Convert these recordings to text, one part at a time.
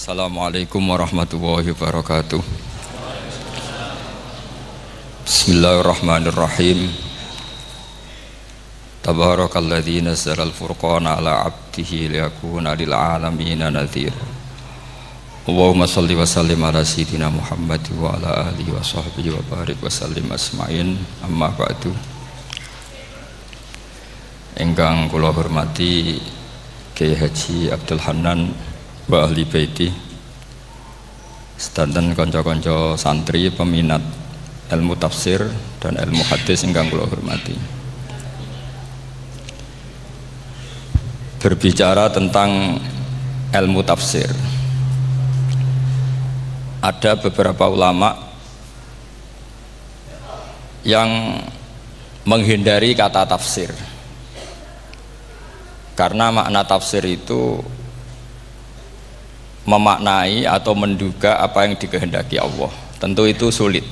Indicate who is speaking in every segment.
Speaker 1: Assalamualaikum warahmatullahi wabarakatuh. Bismillahirrahmanirrahim. Tabarakalladzi nazzala al-furqana ala 'abdihi liyakuna lil 'alamina nadhira. Allahumma shalli wa sallim ala sayyidina Muhammad wa ala alihi wa sahbihi wa barik wa sallim asma'in. Amma ba'du. Ingkang kula hormati Kiai Haji Abdul Hanan wa ahli baiti, sedanten kanca-kanca santri peminat ilmu tafsir dan ilmu hadis ingkang kula hormati. Berbicara tentang ilmu tafsir, ada beberapa ulama yang menghindari kata tafsir karena makna tafsir itu memaknai atau menduga apa yang dikehendaki Allah. Tentu itu sulit.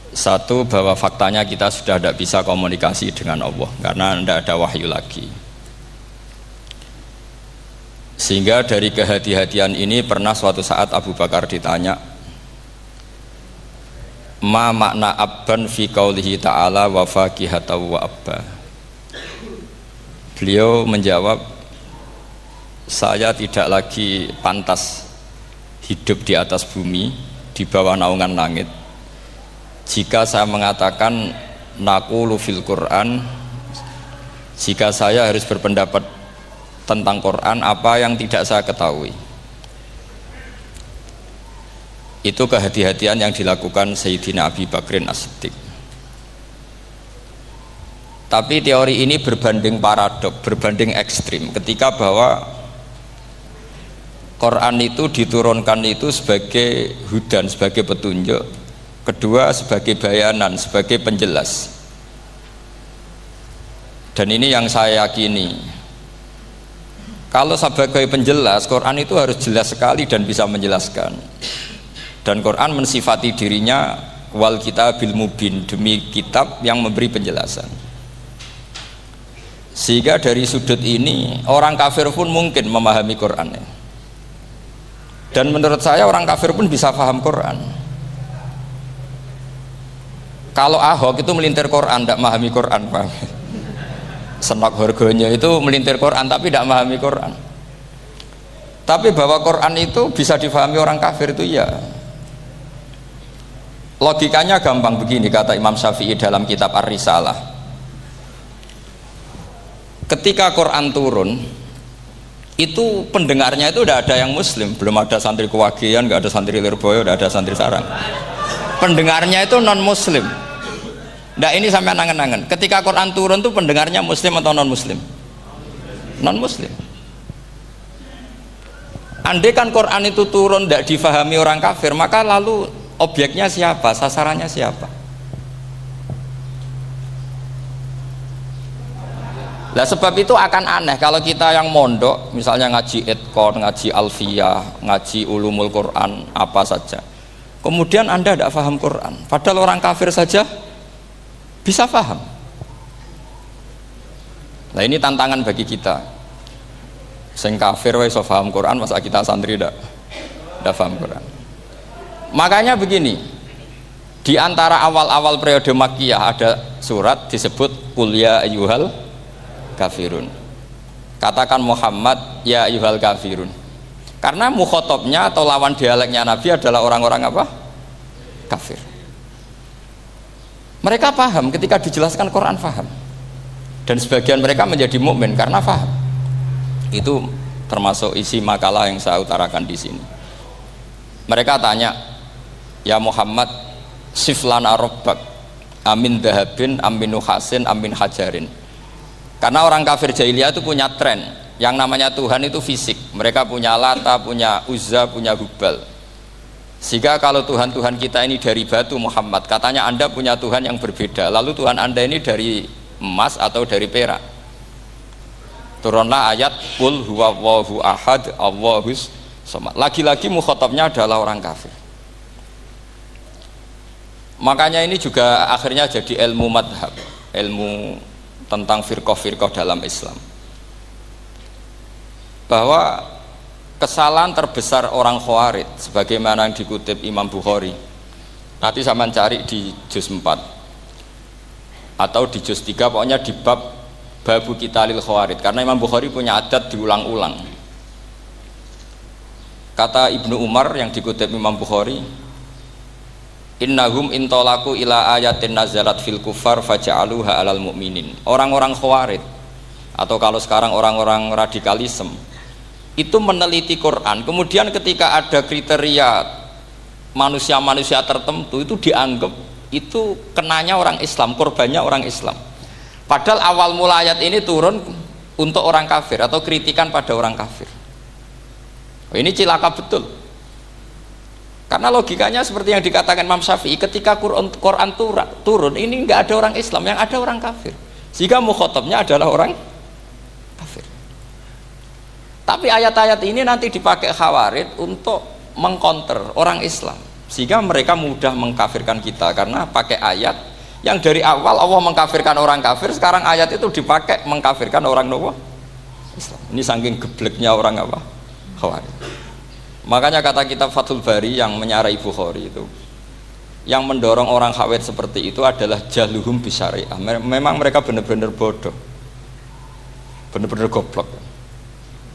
Speaker 1: Satu, bahwa faktanya kita sudah tidak bisa komunikasi dengan Allah karena tidak ada wahyu lagi. Sehingga dari kehati-hatian ini pernah suatu saat Abu Bakar ditanya, ma makna abban fi qaulihi ta'ala wa faqihatan wa abba. Beliau menjawab, saya tidak lagi pantas hidup di atas bumi, di bawah naungan langit, jika saya mengatakan naqulu fil Quran, jika saya harus berpendapat tentang Quran apa yang tidak saya ketahui. Itu kehati-hatian yang dilakukan Sayyidina Abi Bakrin As-Siddiq. Tapi teori ini berbanding paradok, berbanding ekstrim, ketika bahwa Quran itu diturunkan itu sebagai hudan, sebagai petunjuk. Kedua, sebagai bayanan, sebagai penjelas. Dan ini yang saya yakini. Kalau sebagai penjelas, Quran itu harus jelas sekali dan bisa menjelaskan. Dan Quran mensifati dirinya wal kitabil mubin, demi kitab yang memberi penjelasan. Sehingga dari sudut ini orang kafir pun mungkin memahami Qurannya. Dan menurut saya orang kafir pun bisa paham Quran. Kalau Ahok itu melintir Quran, tidak memahami Quran, paham? Senok harganya itu melintir Quran tapi tidak memahami Quran. Tapi bahwa Quran itu bisa difahami orang kafir itu ya. Logikanya gampang begini, kata Imam Syafi'i dalam kitab Ar-Risalah. Ketika Quran turun, itu pendengarnya itu tidak ada yang muslim, belum ada santri Kewagian, nggak ada santri Lirboyo, nggak ada santri Sarang. Pendengarnya itu non muslim. Nah ini sampai angen-angen, ketika Quran turun tuh pendengarnya muslim atau non muslim? Non muslim. Andai kan Quran itu turun tidak difahami orang kafir, maka lalu objeknya siapa, sasarannya siapa? Nah sebab itu akan aneh kalau kita yang mondok, misalnya ngaji Edkon, ngaji Alfiyah, ngaji Ulumul Quran, apa saja, kemudian Anda tidak paham Quran, padahal orang kafir saja bisa paham. Nah ini tantangan bagi kita. Sing kafir wis iso paham Quran, masa kita santri tidak paham Quran. Makanya begini, di antara awal-awal periode Makkiyah ada surat disebut Qul ya ayyuhal kafirun. Katakan Muhammad ya ayyuhal kafirun. Karena mukhatabnya atau lawan dialeknya Nabi adalah orang-orang apa? Kafir. Mereka paham ketika dijelaskan Quran, paham. Dan sebagian mereka menjadi mukmin karena paham. Itu termasuk isi makalah yang saya utarakan di sini. Mereka tanya, ya Muhammad, siflana rabbak amin dahabin amin nuhasin amin hajarin. Karena orang kafir jahiliyah itu punya tren yang namanya Tuhan itu fisik. Mereka punya Lata, punya Uzza, punya Hubal. Sehingga kalau Tuhan-Tuhan kita ini dari batu Muhammad, katanya Anda punya Tuhan yang berbeda. Lalu Tuhan Anda ini dari emas atau dari perak. Turunlah ayat Qul huwallahu ahad Allahus samad. Lagi-lagi mukhatabnya adalah orang kafir. Makanya ini juga akhirnya jadi ilmu madhab, ilmu tentang firqah-firqah dalam Islam, bahwa kesalahan terbesar orang Khawarij sebagaimana yang dikutip Imam Bukhari. Nanti sama cari di juz 4 atau di juz 3, pokoknya di bab Babu Qitalil Khawarij, karena Imam Bukhari punya adat diulang-ulang. Kata Ibnu Umar yang dikutip Imam Bukhari, innahum intolaku ila ayatin nazalat fil kufar faja'aluha alal mu'minin. Orang-orang Khawarij atau kalau sekarang orang-orang radikalisme itu meneliti Quran, kemudian ketika ada kriteria manusia-manusia tertentu itu dianggap itu kenanya orang Islam, korbannya orang Islam. Padahal awal mula ayat ini turun untuk orang kafir atau kritikan pada orang kafir. Ini cilaka betul. Karena logikanya seperti yang dikatakan Imam Syafi'i, ketika Quran turun ini nggak ada orang Islam, yang ada orang kafir. Jika mukhatabnya adalah orang kafir. Tapi ayat-ayat ini nanti dipakai Khawarij untuk mengcounter orang Islam, sehingga mereka mudah mengkafirkan kita karena pakai ayat yang dari awal Allah mengkafirkan orang kafir, sekarang ayat itu dipakai mengkafirkan orang Islam. Ini saking gebleknya orang apa? Khawarij. Makanya kata kitab Fathul Bari yang menyarai Bukhari itu, yang mendorong orang Khawarij seperti itu adalah jahluhum bisyariah. Memang mereka benar-benar bodoh, benar-benar goblok.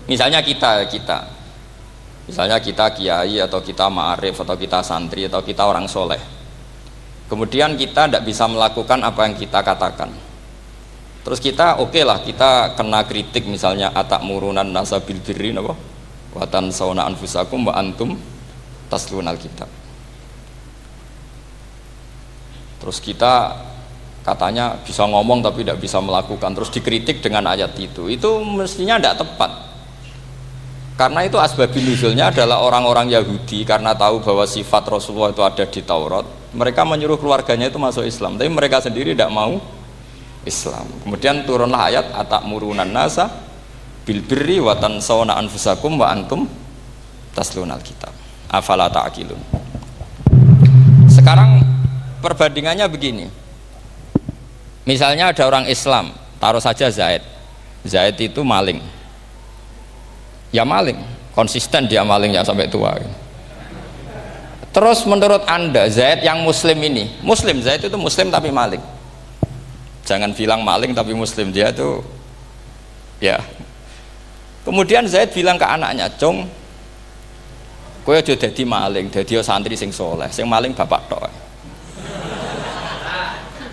Speaker 1: Misalnya kita kiai atau kita ma'arif atau kita santri atau kita orang soleh, kemudian kita tidak bisa melakukan apa yang kita katakan, terus kita oke lah, kita kena kritik misalnya atakmurunan nasa bil birri watan sauna anfusakum wa antum taslunal kitab. Terus kita katanya bisa ngomong tapi tidak bisa melakukan, terus dikritik dengan ayat itu mestinya tidak tepat. Karena itu asbabun nuzulnya adalah orang-orang Yahudi karena tahu bahwa sifat Rasulullah itu ada di Taurat, mereka menyuruh keluarganya itu masuk Islam, tapi mereka sendiri tidak mau Islam. Kemudian turunlah ayat atakmurunan nasa bil birri wa tansawna anfusakum wa antum taslunal kitab afala ta'qilun. Sekarang perbandingannya begini, misalnya ada orang Islam, taruh saja Zaid itu maling, ya maling, konsisten dia malingnya sampai tua. Terus menurut Anda Zaid yang muslim ini, Zaid itu muslim tapi maling, jangan bilang maling tapi muslim, dia itu ya. Kemudian Zaid bilang ke anaknya, "Cung, kowe aja dadi maling, dadi santri sing soleh, sing maling bapak tok."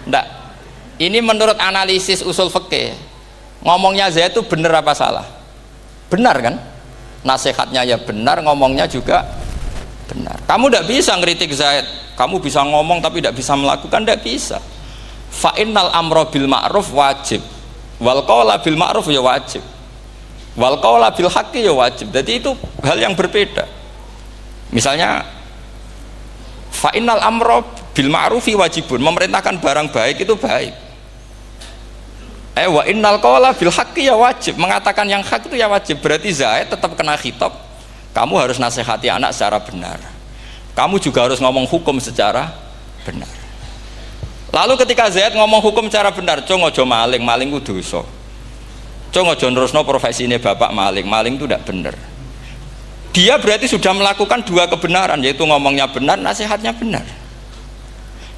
Speaker 1: Ndak. Ini menurut analisis usul fikih. Ngomongnya Zaid itu benar apa salah? Benar kan? Nasihatnya ya benar, ngomongnya juga benar. Kamu tidak bisa ngeritik Zaid, kamu bisa ngomong tapi tidak bisa melakukan, tidak bisa. Fa innal amra bil ma'ruf wajib, wal qawla bil ma'ruf ya wajib, wal qawla bil haqqi ya wajib. Jadi itu hal yang berbeda. Misalnya fa innal amra bil ma'rufi wajibun, memerintahkan barang baik itu baik. Wa innal qawla bil haqqi ya wajib, mengatakan yang hak itu ya wajib. Berarti Zaid tetap kena khitab, kamu harus nasihati anak secara benar, kamu juga harus ngomong hukum secara benar. Lalu ketika Zaid ngomong hukum secara benar, cung ojo maling, maling ku dosa, cung ojo nerusno profesine bapak maling, maling itu tidak benar. Dia berarti sudah melakukan dua kebenaran, yaitu ngomongnya benar, nasihatnya benar.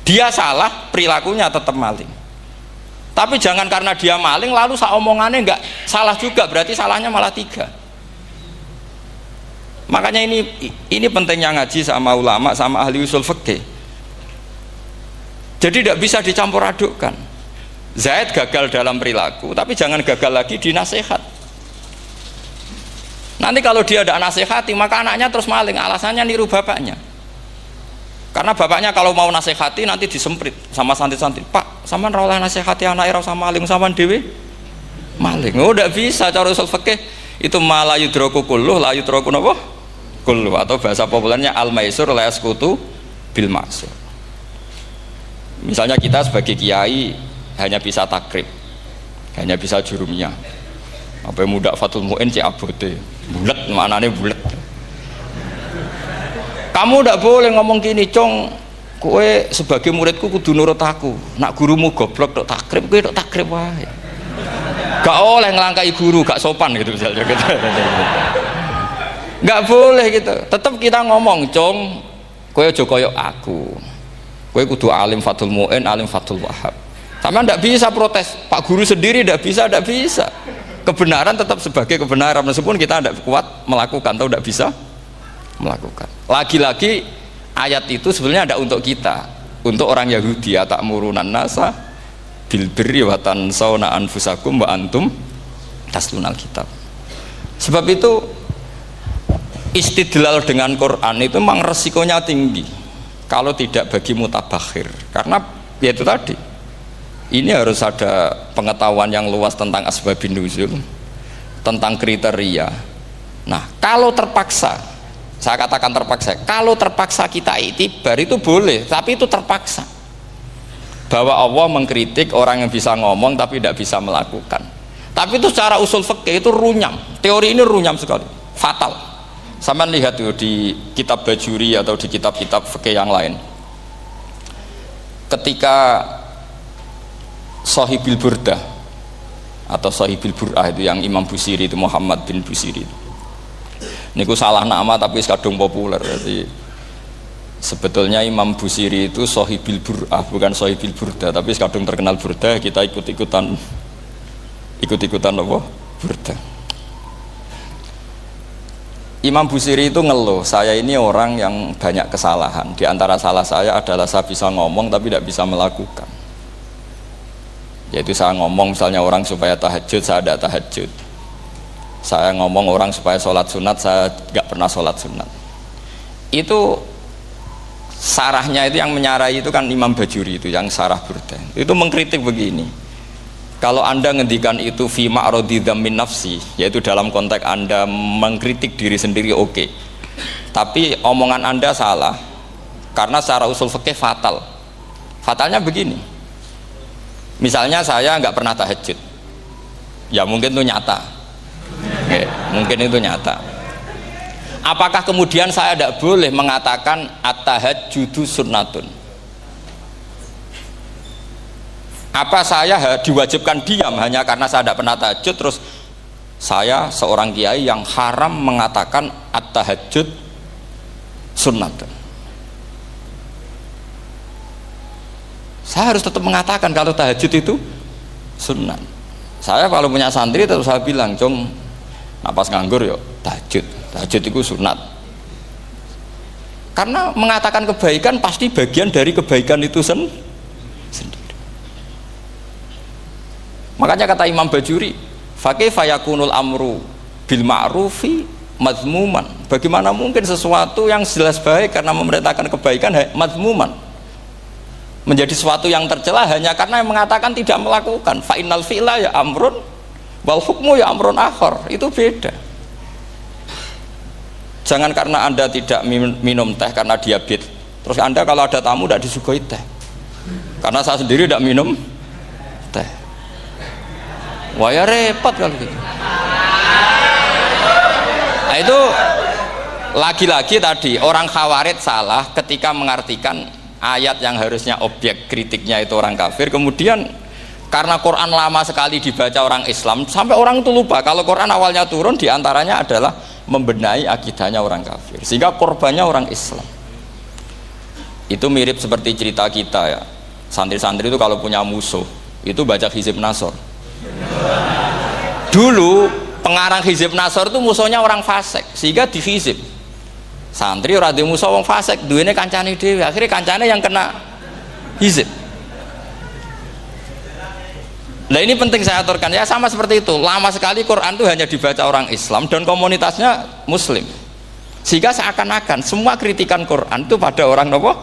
Speaker 1: Dia salah, perilakunya tetap maling. Tapi jangan karena dia maling lalu omongannya enggak salah juga, berarti salahnya malah tiga. Makanya ini pentingnya ngaji sama ulama, sama ahli usul fikih. Jadi tidak bisa dicampur adukkan. Zaid gagal dalam perilaku, tapi jangan gagal lagi di nasihat. Nanti kalau dia tidak nasihati, maka anaknya terus maling, alasannya niru bapaknya. Karena bapaknya kalau mau nasihati nanti disemprit sama santri-santri, "Pak, sampean ra oleh nasihati anake ra usah maling, sampean dhewe maling." Oh, tidak bisa, cara usul fikih itu malah yudroku kulluh la yudroku napa? Kulluh, atau bahasa populernya al-maisur la yasqutu bil ma'sur. Misalnya kita sebagai kiai hanya bisa takrib, hanya bisa jurumiyah. Apa muda Fathul Mu'in cek abote, bulet, maknane bulet. Kamu tidak boleh ngomong gini, "Cong, kowe sebagai muridku kudu nurut aku. Nak gurumu goblok tok takrib, kowe tok takrib wae." Gak oleh ngelangkai guru, gak sopan gitu misalnya. Nggak boleh gitu. Tetap kita ngomong, "Cung, kowe aja koyo aku. Kowe kudu alim Fathul Mu'in, alim Fathul Wahhab." Sama ndak bisa protes. Pak guru sendiri ndak bisa. Kebenaran tetap sebagai kebenaran meskipun kita ndak kuat melakukan atau ndak bisa melakukan. Lagi-lagi ayat itu sebenarnya ada untuk kita, untuk orang Yahudi, ta'murunan nasa bil birri wa tansawna anfusakum wa antum taslunal kitab. Sebab itu istidlal dengan Quran itu memang resikonya tinggi kalau tidak bagi mutabakhir, karena ya itu tadi, ini harus ada pengetahuan yang luas tentang asbabun nuzul, tentang kriteria. Nah kalau terpaksa, saya katakan terpaksa, kalau terpaksa kita iktibar itu boleh, tapi itu terpaksa, bahwa Allah mengkritik orang yang bisa ngomong tapi tidak bisa melakukan. Tapi itu secara usul fikih itu runyam, teori ini runyam sekali, fatal. Sama lihat tuh di kitab Bajuri atau di kitab-kitab fikih yang lain, ketika Shahibil Burdah atau Shahibil Bur'ah itu yang Imam Busiri itu, Muhammad bin Busiri itu, ini ku salah nama tapi kadung populer. Jadi sebetulnya Imam Busiri itu Shahibil Bur'ah bukan Shahibil Burdah, tapi kadung terkenal Burdah, kita ikut-ikutan apa? Burdah. Imam Busiri itu ngeluh, saya ini orang yang banyak kesalahan. Di antara salah saya adalah saya bisa ngomong tapi tidak bisa melakukan. Yaitu saya ngomong misalnya orang supaya tahajud, saya tidak tahajud. Saya ngomong orang supaya sholat sunat, saya nggak pernah sholat sunat. Itu sarahnya itu yang menyarai itu kan Imam Bajuri itu yang sarah Burdah. Itu mengkritik begini. Kalau Anda ngendikan itu fi ma'radi dzammin nafsi, yaitu dalam konteks Anda mengkritik diri sendiri, oke. Tapi omongan Anda salah karena secara usul fikih fatal. Fatalnya begini. Misalnya saya nggak pernah tahajud. Ya mungkin itu nyata. Oke, mungkin itu nyata. Apakah kemudian saya tidak boleh mengatakan at-tahajjudu sunnatun? Apa saya diwajibkan diam hanya karena saya tidak pernah tahajud, terus saya seorang kiai yang haram mengatakan at-tahajjud sunnatun? Saya harus tetap mengatakan kalau tahajud itu sunnah. Saya kalau punya santri terus saya bilang, "Cung, napas nganggur yuk tahajud itu sunat." Karena mengatakan kebaikan pasti bagian dari kebaikan itu sendiri. Makanya kata Imam Bajuri, fakaifa yakunul amru bil ma'rufi mazmuman. Bagaimana mungkin sesuatu yang jelas baik karena memerintahkan kebaikan mazmuman menjadi sesuatu yang tercela hanya karena yang mengatakan tidak melakukan. Fa innal fi'la ya amrun wal hukmu ya amrun akhar. Itu beda. Jangan karena Anda tidak minum teh karena diabetes, terus Anda kalau ada tamu tidak disuguhi teh. Karena saya sendiri tidak minum teh. Wah ya repot kalau gitu. Nah itu lagi-lagi tadi orang Khawarij salah ketika mengartikan ayat yang harusnya objek kritiknya itu orang kafir, kemudian karena Quran lama sekali dibaca orang Islam sampai orang itu lupa kalau Quran awalnya turun diantaranya adalah membenahi akidahnya orang kafir, sehingga korbannya orang Islam. Itu mirip seperti cerita kita ya, santri-santri itu kalau punya musuh itu baca Hizib Nasor. Dulu pengarang Hizib Nasor itu musuhnya orang fasik, sehingga di Hizib santri ora duwe musuh wong fasik, duwene kancane dhewe, akhirnya kancane yang kena Hizib. Nah ini penting saya aturkan ya, sama seperti itu. Lama sekali Quran itu hanya dibaca orang Islam dan komunitasnya Muslim, sehingga seakan-akan semua kritikan Quran itu pada orang nopo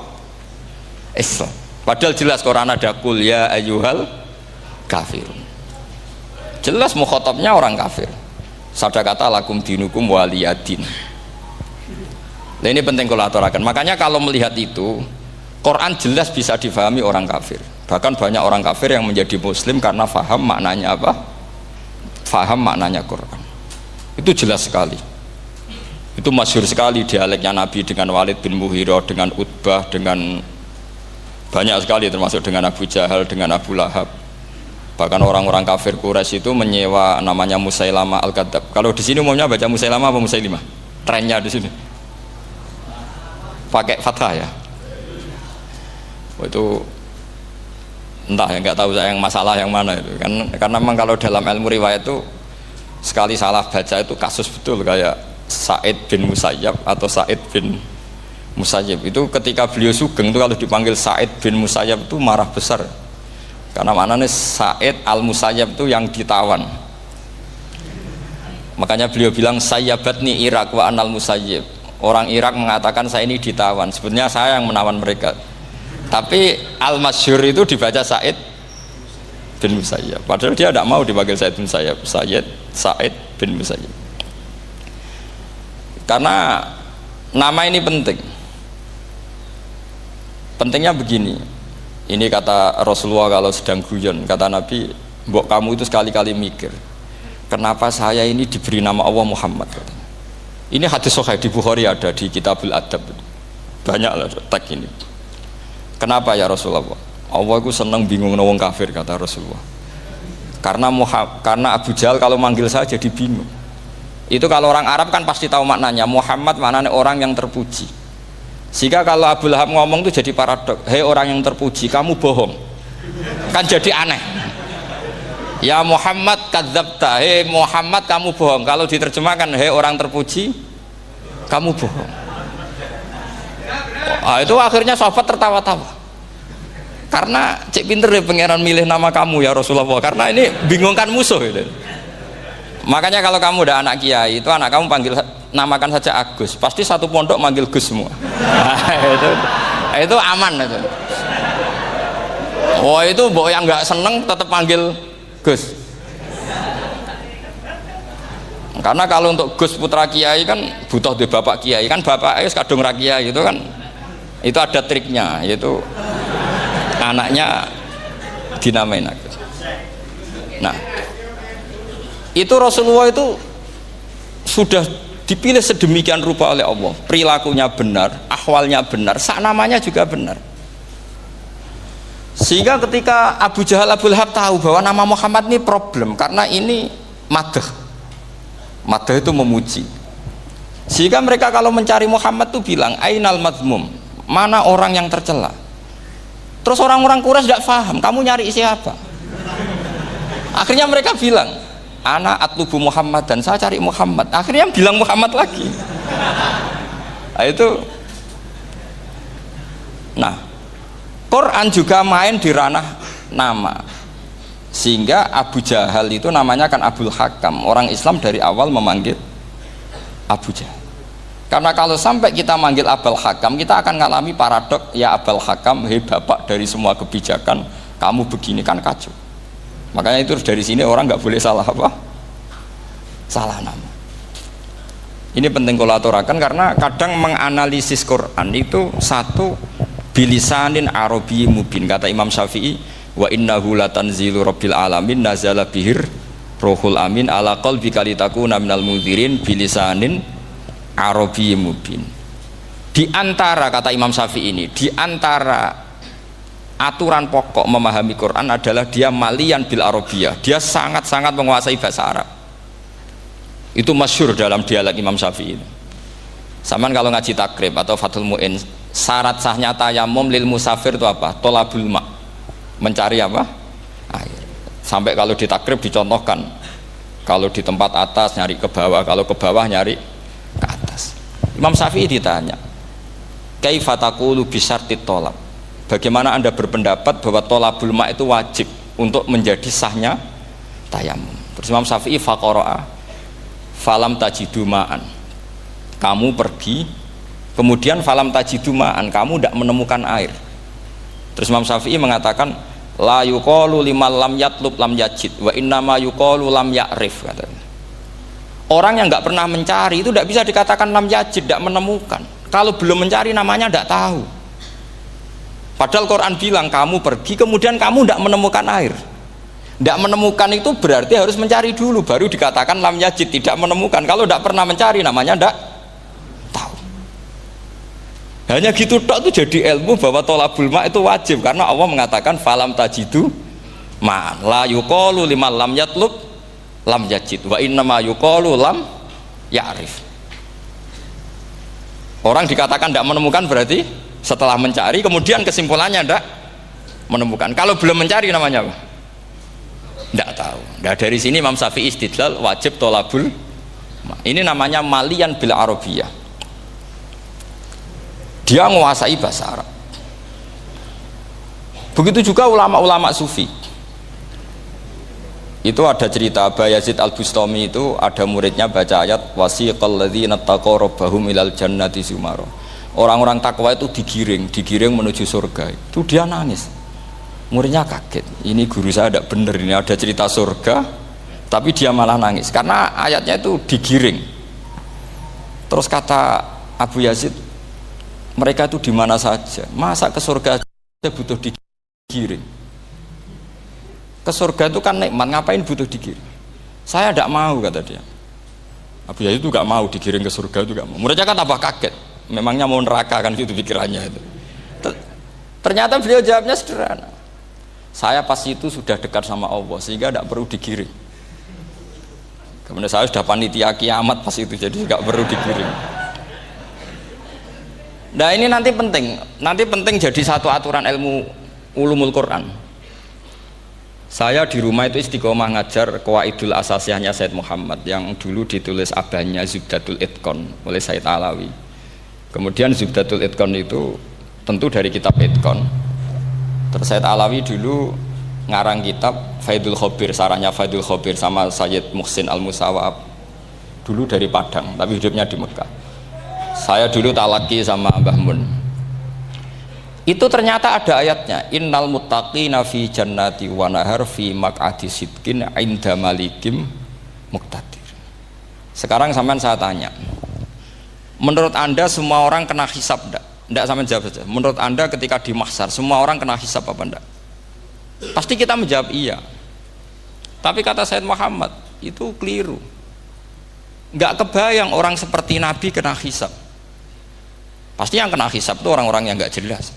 Speaker 1: Islam. Padahal jelas Quran ada kul ya ayyuhal kafirun. Jelas mukhatabnya orang kafir. Sabda kata lakum dinukum waliyadin. Nah ini penting kalau aturakan. Makanya kalau melihat itu, Quran jelas bisa difahami orang kafir. Bahkan banyak orang kafir yang menjadi muslim karena faham maknanya apa? Faham maknanya Quran. Itu jelas sekali. Itu masyhur sekali dialeknya Nabi dengan Walid bin Mughirah, dengan Utbah, dengan banyak sekali, termasuk dengan Abu Jahal, dengan Abu Lahab. Bahkan orang-orang kafir Quraisy itu menyewa namanya Musailamah Al-Kadzab. Kalau di sini umumnya baca Musailamah apa Musailimah? trennya di sini pakai fathah ya. Itu entah ya, nggak tahu saya yang masalah yang mana itu kan, karena memang kalau dalam ilmu riwayat itu sekali salah baca itu kasus betul, kayak Sa'id bin Musayyab atau Sa'id bin Musayyib itu ketika beliau sugeng itu kalau dipanggil Sa'id bin Musayyab itu marah besar, karena maknanya Sa'id al Musayyab itu yang ditawan, makanya beliau bilang sayyabatni Irak wa anal Musayyib, orang Irak mengatakan saya ini ditawan, sebenarnya saya yang menawan mereka. Tapi al-masyhur itu dibaca Sa'id bin Musayyab, padahal dia tidak mau dipanggil Sa'id bin Musayyab, Sa'id bin Musayyab. Karena nama ini penting. Pentingnya begini, ini kata Rasulullah kalau sedang guyon, kata Nabi, mbok kamu itu sekali-kali mikir, kenapa saya ini diberi nama Allah Muhammad, katanya. Ini hadis sahih di Bukhari, ada di Kitabul Adab, banyak lah teks ini. Kenapa ya Rasulullah? Allah itu senang bingung wong kafir, kata Rasulullah. Karena Abu Jahal kalau manggil saya jadi bingung. Itu kalau orang Arab kan pasti tahu maknanya. Muhammad maknanya orang yang terpuji. Sehingga kalau Abu Lahab ngomong itu jadi paradok. Hei orang yang terpuji, kamu bohong. Kan jadi aneh. Ya Muhammad kadzabta. Hei Muhammad kamu bohong. Kalau diterjemahkan hei orang terpuji, kamu bohong. Itu akhirnya sahabat tertawa-tawa, karena cek pinter deh pangeran milih nama kamu ya Rasulullah, karena ini bingungkan musuh gitu. Makanya kalau kamu udah anak kiai itu anak kamu panggil namakan saja Agus, pasti satu pondok manggil Gus semua. Itu aman itu. Oh itu mbok yang nggak seneng tetap panggil Gus. Karena kalau untuk Gus putra kiai kan butuh di bapak kiai, kan bapak kadung ra kiai itu kan, itu ada triknya, yaitu anaknya dinamain Agus. Nah itu Rasulullah itu sudah dipilih sedemikian rupa oleh Allah, perilakunya benar, ahwalnya benar, sak namanya juga benar, sehingga ketika Abu Jahal, Abu Lahab tahu bahwa nama Muhammad ini problem, karena ini madah itu memuji, sehingga mereka kalau mencari Muhammad tuh bilang ainal madmum, mana orang yang tercela. Terus orang-orang Quraisy tidak paham kamu nyari siapa, akhirnya mereka bilang ana atlubu Muhammad, dan saya cari Muhammad, akhirnya bilang Muhammad lagi. Nah, itu Quran juga main di ranah nama, sehingga Abu Jahal itu namanya kan Abul Hakam, orang Islam dari awal memanggil Abu Jahal. Karena kalau sampai kita manggil Abul Hakam, kita akan mengalami paradok, ya Abul Hakam, hei bapak dari semua kebijakan, kamu begini, kan kacau. Makanya itu dari sini orang nggak boleh salah apa? Salah nama. Ini penting kalau aturakan, karena kadang menganalisis Quran itu satu bilisanin Arabi mubin, kata Imam Syafi'i, wa innahu latanzilu rabbil alamin nazala bihir rohul amin ala qalbika litakuna minal mudhirin bilisanin Arabi mubin. Di antara, kata Imam Syafi'i ini, di antara aturan pokok memahami Quran adalah dia malian bil arabiyah, dia sangat-sangat menguasai bahasa Arab. Itu masyhur dalam dialek Imam Syafi'i. Saman kalau ngaji takrib atau Fathul Mu'in, syarat sahnya tayamum lil musafir itu apa? Tolabul ma', mencari apa? Air. Sampai kalau di takrib dicontohkan, kalau di tempat atas nyari ke bawah, kalau ke bawah nyari ke atas. Imam Syafi'i ditanya, kaifa taqulu bi syartit tolab, bagaimana anda berpendapat bahwa tolabul ma' itu wajib untuk menjadi sahnya tayamum? Terus Imam Syafi'i faqara'a falam tajidu ma'an, kamu pergi kemudian falam tajidu ma'an, kamu tidak menemukan air. Terus Imam Syafi'i mengatakan la yuqalu liman lam yatlub lam yajid wa innama yuqalu lam ya'rif, katanya. Orang yang nggak pernah mencari itu tidak bisa dikatakan lam yajid, tidak menemukan. Kalau belum mencari namanya tidak tahu. Padahal Quran bilang kamu pergi kemudian kamu tidak menemukan air. Tidak menemukan itu berarti harus mencari dulu, baru dikatakan lam yajid, tidak menemukan. Kalau tidak pernah mencari namanya tidak tahu. Hanya gitu tok itu jadi ilmu bahwa tolabul ma' itu wajib, karena Allah mengatakan falam tajidu ma'an la yuqalu liman lam yatlub lam yajid wa innama yuqalu lam ya'rif. Orang dikatakan tidak menemukan berarti setelah mencari kemudian kesimpulannya tidak menemukan. Kalau belum mencari namanya apa? Tidak tahu. Nah, dari sini Imam Syafi'i istidlal wajib tolabul. Ini namanya malian bil arabiyah. Dia menguasai bahasa Arab. Begitu juga ulama-ulama sufi. Itu ada cerita Bayazid Al-Bustami, itu ada muridnya baca ayat wasiqal ladzina taqaw rabbahum ilal jannati zumara. Orang-orang takwa itu digiring menuju surga. Itu dia nangis. Muridnya kaget. Ini guru saya tidak benar, ini ada cerita surga tapi dia malah nangis karena ayatnya itu digiring. Terus kata Abu Yazid, mereka itu di mana saja? Masa ke surga saja butuh digiring? Ke surga itu kan nikmat, ngapain butuh digiring? Saya tidak mau, kata dia. Abu Yazid itu gak mau digiring ke surga, itu gak mau. Muridnya kan tambah kaget, memangnya mau neraka kan gitu pikirannya itu. Ternyata beliau jawabnya sederhana, saya pas itu sudah dekat sama Allah sehingga tidak perlu digiring. Kemudian saya sudah panitia kiamat pas itu, jadi gak perlu digiring. Nah ini nanti penting jadi satu aturan ilmu ulumul Quran. Saya di rumah itu istiqomah ngajar Qawaidul Asasiyahnya Said Muhammad yang dulu ditulis abahnya Zubdatul Itqan oleh Said Alawi. Kemudian Zubdatul Itqan itu tentu dari kitab Itqan. Terus Said Alawi dulu ngarang kitab Faidul Khobir, sarahnya Faidul Khobir sama Sayyid Muhsin Al-Musawab, dulu dari Padang tapi hidupnya di Mekah. Saya dulu talaki sama Mbah Mun. Itu ternyata ada ayatnya, innal muttaqina fi jannati wa nahar fi maq'adi sidqin 'inda malikim muqtadir. Sekarang sampean saya tanya, menurut Anda semua orang kena hisab enggak? Enggak, sampean jawab saja. Menurut Anda ketika di mahsyar semua orang kena hisab apa enggak? Pasti kita menjawab iya. Tapi kata Said Muhammad, itu keliru. Enggak kebayang orang seperti Nabi kena hisab. Pasti yang kena hisab itu orang-orang yang enggak jelas.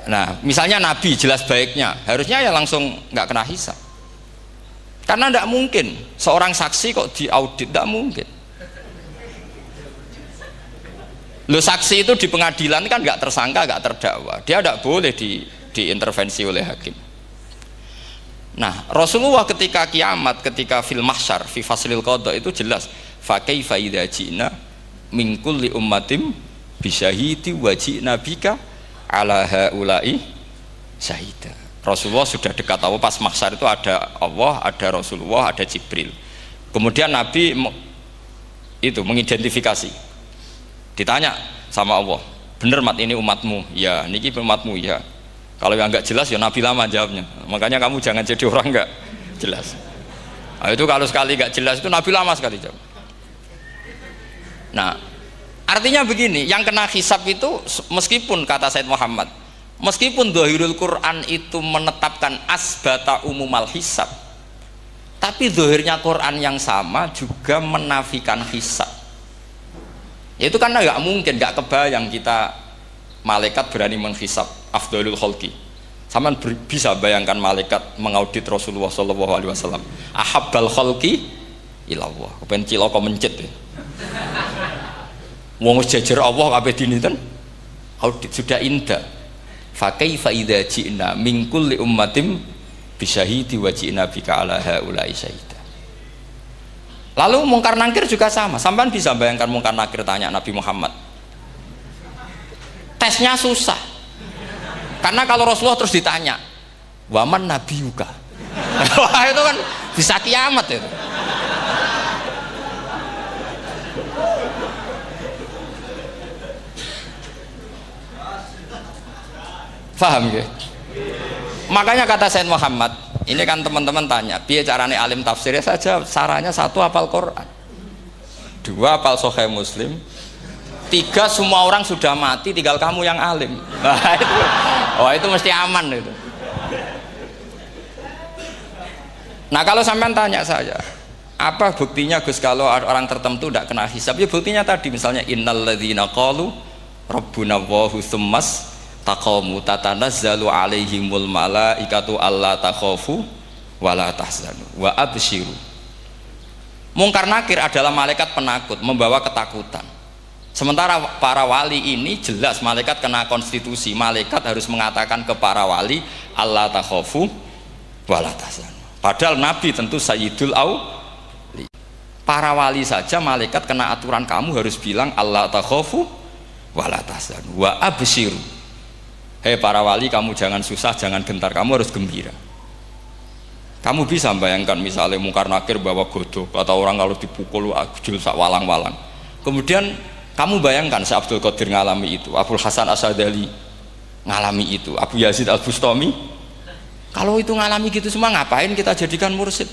Speaker 1: Nah, misalnya Nabi jelas baiknya, harusnya ya langsung nggak kena hisab. Karena tidak mungkin seorang saksi kok diaudit, tidak mungkin. Lo saksi itu di pengadilan kan nggak tersangka, nggak terdakwa, dia tidak boleh diintervensi oleh hakim. Nah, Rasulullah ketika kiamat, ketika fil mahsyar, fi faslil qada itu jelas, fa kaifa idza ji'na min kulli ummatin bisyahidi wa ji'na bika ala haula'i syahida. Rasulullah sudah dekat Allah, pas mahsyar itu ada Allah, ada Rasulullah, ada Jibril. Kemudian Nabi itu mengidentifikasi, ditanya sama Allah, bener mat ini umatmu? Ya, niki umatmu ya. Kalau yang enggak jelas ya Nabi lama jawabnya. Makanya kamu jangan jadi orang enggak jelas. Nah, itu kalau sekali enggak jelas itu Nabi lama sekali jawab. Nah, artinya begini, yang kena hisab itu meskipun kata Said Muhammad, meskipun Dhahirul Quran itu menetapkan asbata umumal hisab, tapi zahirnya Quran yang sama juga menafikan hisab. Itu karena nggak mungkin, nggak kebayang kita malaikat berani menghisab afdhalul khalqi. Sama bisa bayangkan malaikat mengaudit Rasulullah SAW, ahabbal khalqi ilallah, kepen cilaka mencit ya. Wong jajar Allah kabeh dinten audit sudah indah. Fa kaifa idza ji'na min kulli ummatin bisyahidi wa ji'na bika ala haula'i syahida. Lalu mungkar nakir juga sama. Sampean bisa bayangkan mungkar nakir tanya Nabi Muhammad. Tesnya susah. Karena kalau Rasulullah terus ditanya, "Waman nabiyuka?" Wah, itu kan bisa kiamat itu. Paham ya? Makanya kata Said Muhammad, ini kan teman-teman tanya, piye carane alim tafsirnya saja, sarannya satu hafal Quran, dua hafal Sahih Muslim, tiga semua orang sudah mati, tinggal kamu yang alim. Nah, itu mesti aman itu. Nah kalau sampean tanya saya, apa buktinya Gus kalau orang tertentu tidak kena hisab? Ya buktinya tadi, misalnya innalladzina qalu rabbuna Allahu tsummas taqamu tatanazzalu alaihimul malaikatu alla takhafu wala tahzanu wa absyiru. Mungkar nakir adalah malaikat penakut, membawa ketakutan. Sementara para wali ini jelas malaikat kena konstitusi. Malaikat harus mengatakan ke para wali, Allah takhofu wala tahzanu. Padahal Nabi tentu Sayyidul Auli. Para wali saja malaikat kena aturan, kamu harus bilang Allah takhofu wala tahzanu wa abshiru. Hei para wali, kamu jangan susah, jangan gentar, kamu harus gembira. Kamu bisa bayangkan misalnya mungkar nakir bawa godok, kata orang kalau dipukul ajul sak walang-walang. Kemudian kamu bayangkan si Abdul Qadir ngalami itu, Abdul Hasan Asadali ngalami itu, Abu Yazid Al Bustami. Kalau itu ngalami gitu semua, ngapain kita jadikan mursyid?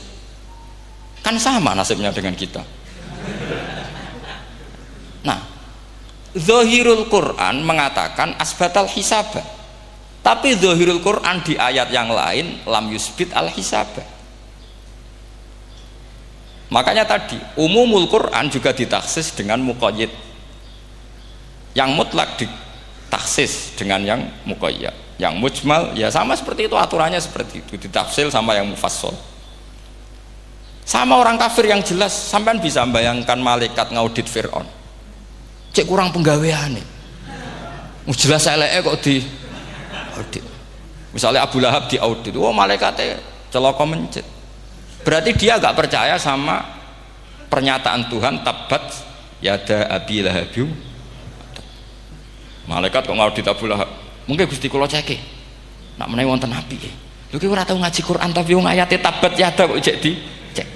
Speaker 1: Kan sama nasibnya dengan kita. Nah, Zahirul Quran mengatakan asbatal hisabah. Tapi Zahirul Quran di ayat yang lain lam yusbit al hisabah. Makanya tadi umumul Quran juga ditaksis dengan muqayyid. Yang mutlak ditaksis dengan yang muqayyad. Yang mujmal ya sama seperti itu, aturannya seperti itu, ditafsil sama yang mufassal. Sama orang kafir yang jelas, sampean bisa bayangkan malaikat ngaudit Fir'aun. Cek kurang penggaweane. Jelas eleke kok di audit. Misalnya Abu Lahab di audit, oh malaikatnya celaka mencet. Berarti dia gak percaya sama pernyataan Tuhan tabat yada abi lahabiu. Malaikat kok ngaudit Abu Lahab? Mungkin Gusti kula ceke. Nak menawi wonten api. Lho ki ora tau ngaji Quran tapi wong ayate tabat yada kok cek di cek.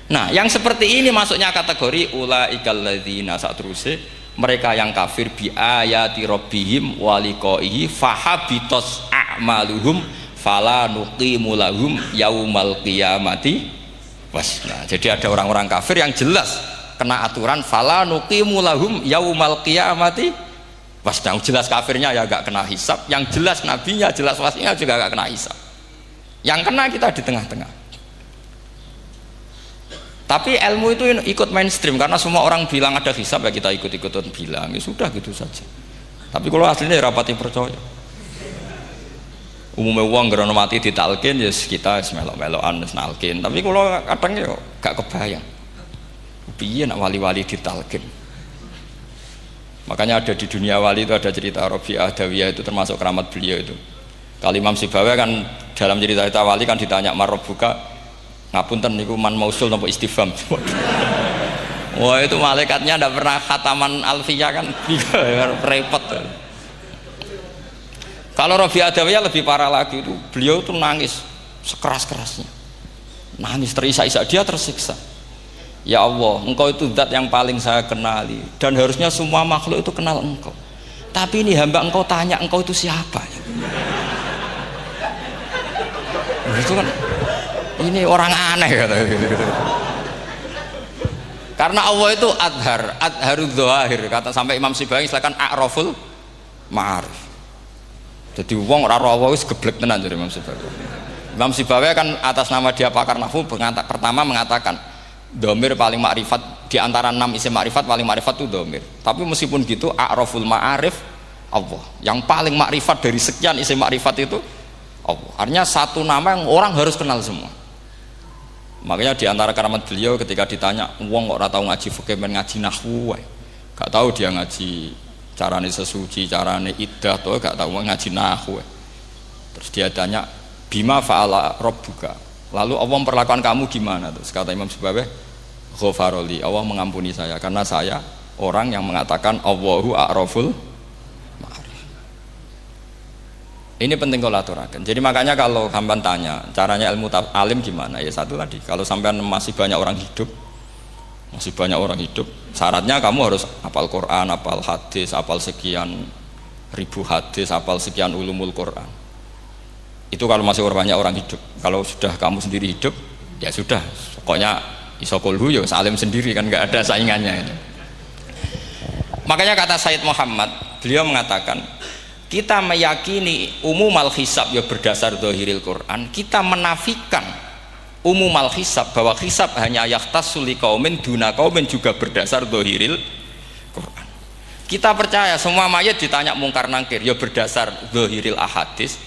Speaker 1: Nah, yang seperti ini masuknya kategori ulaikal ladzina satruse, mereka yang kafir bi ayati rabbihim wa liqaihi fahabitos a'maluhum fala nuqimu lahum yaumal qiyamati wasna. Jadi ada orang-orang kafir yang jelas kena aturan fala nuqimu lahum yaumal qiyamati wasna. Jelas kafirnya ya gak kena hisab, yang jelas nabinya, jelas wasinya juga gak kena hisab. Yang kena kita di tengah-tengah. Tapi ilmu itu ikut mainstream karena semua orang bilang ada hisab, ya kita ikut-ikutan bilang, ya sudah gitu saja. Tapi kalau aslinya ya rapati percaya. Umumnya uang gerono mati ditalkin ya kita melok-melokan nalkin. Tapi kalau kadang ya gak kebayang. Piye nak wali-wali ditalkin. Makanya ada di dunia wali itu ada cerita Rabi'ah Adawiyah, itu termasuk keramat beliau itu. Kali Imam Sibawi kan dalam cerita wali kan ditanya marrobuka, ngapunten niku man mausul napa istifham. Wah itu malaikatnya ndak pernah khataman alfiyah kan, repot. Kalau Rabi Adawiyah lebih parah lagi, itu beliau tuh nangis sekeras-kerasnya, nangis terisak-isak, dia tersiksa. Ya Allah, engkau itu zat yang paling saya kenali dan harusnya semua makhluk itu kenal engkau. Tapi ini hamba engkau tanya engkau itu siapa? Itu kan ini orang aneh kata gitu. Karena Allah itu adharud dzahir, kata sampai Imam Sibawi silakan a'raful ma'arif. Jadi wong ora Allah wis geblek tenan dari Imam Sibawi. Imam Sibawi kan atas nama dia pakar nahwu pertama mengatakan dhamir paling makrifat di antara 6 isim makrifat, paling makrifat itu dhamir. Tapi meskipun gitu a'raful ma'arif Allah. Yang paling makrifat dari sekian isim makrifat itu Allah. Artinya satu nama yang orang harus kenal semua. Makanya di antara keramat beliau ketika ditanya, wong kok ora tau ngaji fikih men ngaji nahwu wae. Gak tahu dia ngaji carane sesuci, carane iddah to, gak tahu ngaji nahwu. Terus dia tanya, "Bima fa'ala rabbuka?" Lalu Allah memperlakukan kamu gimana? Terus kata Imam Sibawi, "Ghafaroli." Allah mengampuni saya karena saya orang yang mengatakan Allahu a'raful ma'arif. Ini penting kalau aturakan. Jadi makanya kalau hamba tanya caranya ilmu alim gimana, ya satu tadi, kalau sampean masih banyak orang hidup, syaratnya kamu harus hafal Quran, hafal hadis, hafal sekian ribu hadis, hafal sekian ulumul Quran. Itu kalau masih banyak orang hidup. Kalau sudah kamu sendiri hidup, ya sudah, pokoknya isokulhu ya salim sendiri kan, nggak ada saingannya itu. Makanya kata Sayyid Muhammad, beliau mengatakan, kita meyakini umumal hisab ya berdasar dzahiril Quran, kita menafikan umumal hisab bahwa hisab hanya yahtassul liqaumin duna qaumin juga berdasar dzahiril Quran. Kita percaya semua mayat ditanya mungkar nangkir ya berdasar dzahiril ahadis.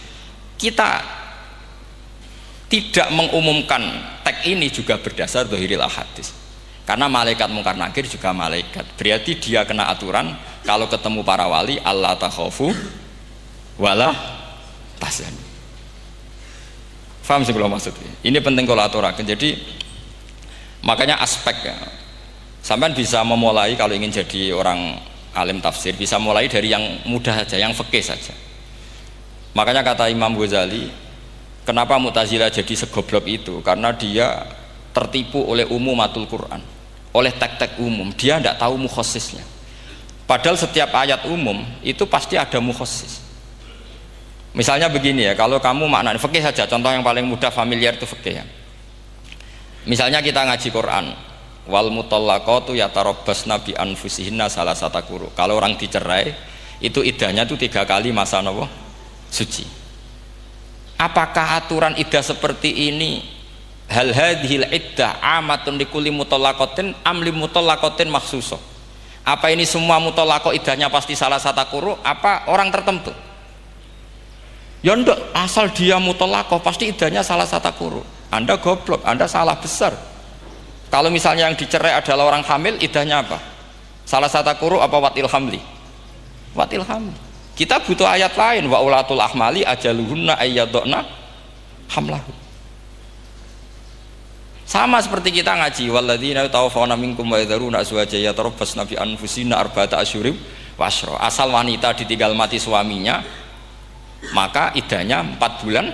Speaker 1: Kita tidak mengumumkan teks konteks ini juga berdasar dzahiril ahadits. Karena malaikat mungkar nakir juga malaikat. Berarti dia kena aturan kalau ketemu para wali Allah takhafu wala tahzanu. Faham sih kalau maksudnya? Ini penting kalau aturakan. Jadi makanya aspeknya sampean bisa memulai kalau ingin jadi orang alim tafsir bisa mulai dari yang mudah saja, yang fikih saja. Makanya kata Imam Ghazali, kenapa Mu'tazilah jadi segoblok itu? Karena dia tertipu oleh umumatul Quran, oleh tek-tek umum. Dia tidak tahu mukhassisnya. Padahal setiap ayat umum itu pasti ada mukhassis. Misalnya begini ya, kalau kamu maknanya fikih saja, contoh yang paling mudah familiar itu fikih ya. Misalnya kita ngaji Quran, wal mutallaqatu yatarabbasna bi anfusihinna salasata quru. Kalau orang dicerai itu iddahnya itu 3 kali masa nopo suci. Apakah aturan iddah seperti ini hal hadhil iddah amatun likulli mutallaqatin am li mutallaqatin makhsusah? Apa ini semua mutallaqah iddahnya pasti salasata quru apa orang tertentu? Ya enggak, asal dia mutallaqah pasti iddahnya salasata quru. Anda goblok, Anda salah besar. Kalau misalnya yang dicerai adalah orang hamil, iddahnya apa? Salasata quru apa watil hamli? Watil hamli. Kita butuh ayat lain, wa ulatul ahmali ajaluhunna ayyadna hamlahu. Sama seperti kita ngaji walladzina tawaffawna minkum wa yadharuna azwajan yatarabbasna bi anfusina arba'ata asyhurin wa asyra. Asal wanita ditinggal mati suaminya, maka iddahnya 4 bulan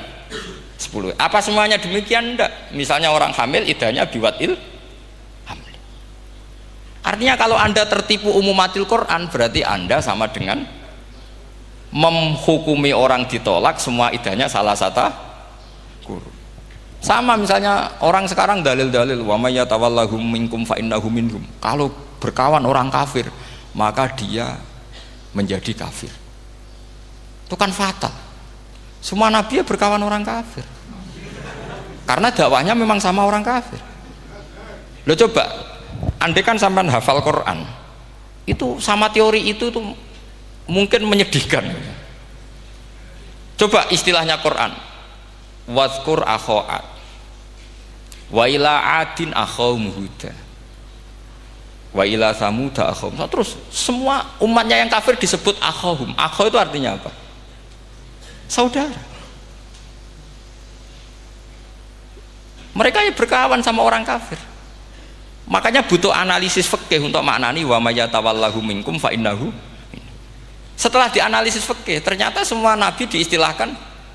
Speaker 1: 10. Apa semuanya demikian? Enggak. Misalnya orang hamil iddahnya biwatil hamil. Artinya kalau Anda tertipu umumatil Quran berarti Anda sama dengan menghukumi orang ditolak semua iddahnya salah satu guru. Sama misalnya orang sekarang dalil-dalil wa may yatawallahum minkum fa innahu minhum. Kalau berkawan orang kafir maka dia menjadi kafir. Itu kan fatal. Semua nabi ya berkawan orang kafir karena dakwahnya memang sama orang kafir. Lo coba andai kan sampean hafal Quran itu sama teori itu tuh mungkin menyedihkan. Coba istilahnya Quran wadhkur akho'at wa ila adin akhawum huda wa ila samuda akhawum. Terus semua umatnya yang kafir disebut akhawum. Akhaw itu artinya apa? Saudara. Mereka ya berkawan sama orang kafir. Makanya butuh analisis fikih untuk maknani wa may yatawallahu minkum fa innahu. Setelah dianalisis fikih ternyata semua nabi diistilahkan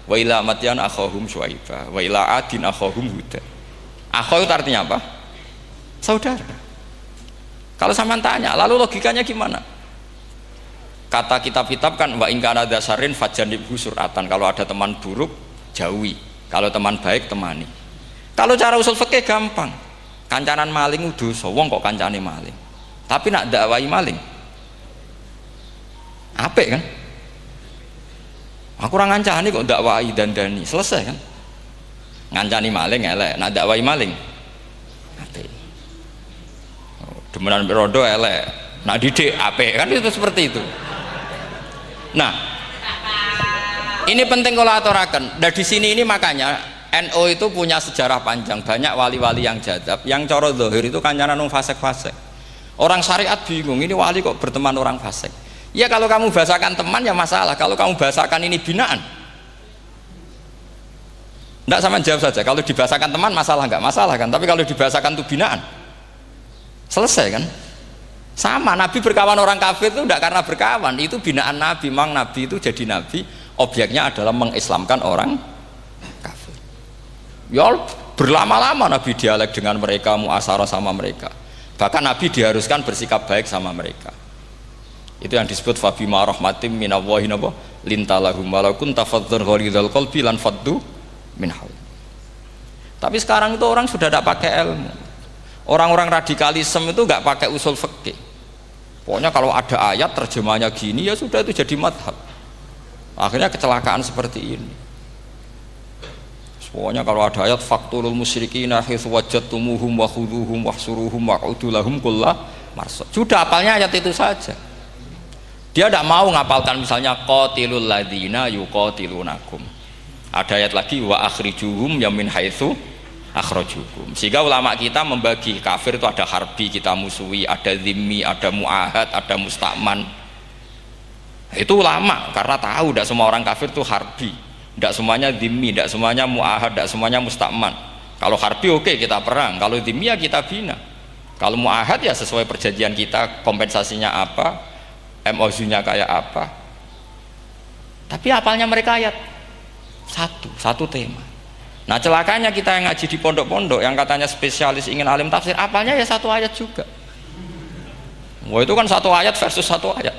Speaker 1: wa ila madyan akhahum syuaiba wa ila adin akhahum huda. Akhaw itu artinya apa? Saudara. Kalau sampean tanya lalu logikanya gimana? Kata kitab-kitab kan wa in kana dasarin fajanibhu suratan. Kalau ada teman buruk jauhi, kalau teman baik temani. Kalau cara usul fikih gampang. Kancanan maling dosa, wong kok kancane maling. Tapi nak dakwai maling apik kan? Aku ora ngancani kok dakwai dandani, selesai kan? Ngancani maling elek, nak dakwai maling apik. Demenan rondo elek, nak didik apik kan, itu seperti itu. Nah, ini penting kalau aturaken. Nah di sini ini makanya NU itu punya sejarah panjang, banyak wali-wali yang jadab, yang coro zahir itu kancanan wong fasik-fasik. Orang syariat bingung, ini wali kok berteman orang fasik. Ya kalau kamu bahasakan teman ya masalah, kalau kamu bahasakan ini binaan. Enggak, sama jawab saja. Kalau dibahasakan teman masalah enggak masalah kan, tapi kalau dibahasakan itu binaan. Selesai kan? Sama, Nabi berkawan orang kafir itu tidak karena berkawan, itu binaan Nabi. Memang Nabi itu jadi Nabi, objeknya adalah mengislamkan orang kafir. Ya berlama-lama Nabi dialek dengan mereka, muasarah sama mereka. Bahkan Nabi diharuskan bersikap baik sama mereka. Itu yang disebut fabima rahmatim minallahi lintalahum walau kunta faddzan ghalidhal qalbi lan faddu min haul. Tapi sekarang itu orang sudah tidak pakai ilmu. Orang-orang radikalisme itu nggak pakai usul fikih. Pokoknya kalau ada ayat terjemahnya gini ya sudah itu jadi madhab. Akhirnya kecelakaan seperti ini. Pokoknya kalau ada ayat faqtulul musyrikina haitsu wajadtumuhum wa khudhuhum wahsuruhum wa'udu lahum kulla marsad. Sudah hafalnya ayat itu saja. Dia tidak mau ngapalkan misalnya qatilul ladzina yuqatilunakum. Ada ayat lagi wa akhrijuhum ya min haitsu akhrajukum. Sehingga ulama kita membagi kafir itu ada harbi, kita musuhi, ada zimmi, ada muahad, ada musta'man. Itu ulama karena tahu tidak semua orang kafir itu harbi, tidak semuanya zimmi, tidak semuanya muahad, tidak semuanya musta'man. Kalau harbi oke, kita perang, kalau zimmi ya kita bina, kalau muahad ya sesuai perjanjian kita, kompensasinya apa, MOU-nya kayak apa. Tapi apalnya mereka ayat satu tema. Nah celakanya kita yang ngaji di pondok-pondok yang katanya spesialis ingin alim tafsir, apalnya ya satu ayat juga. Wah itu kan satu ayat versus satu ayat,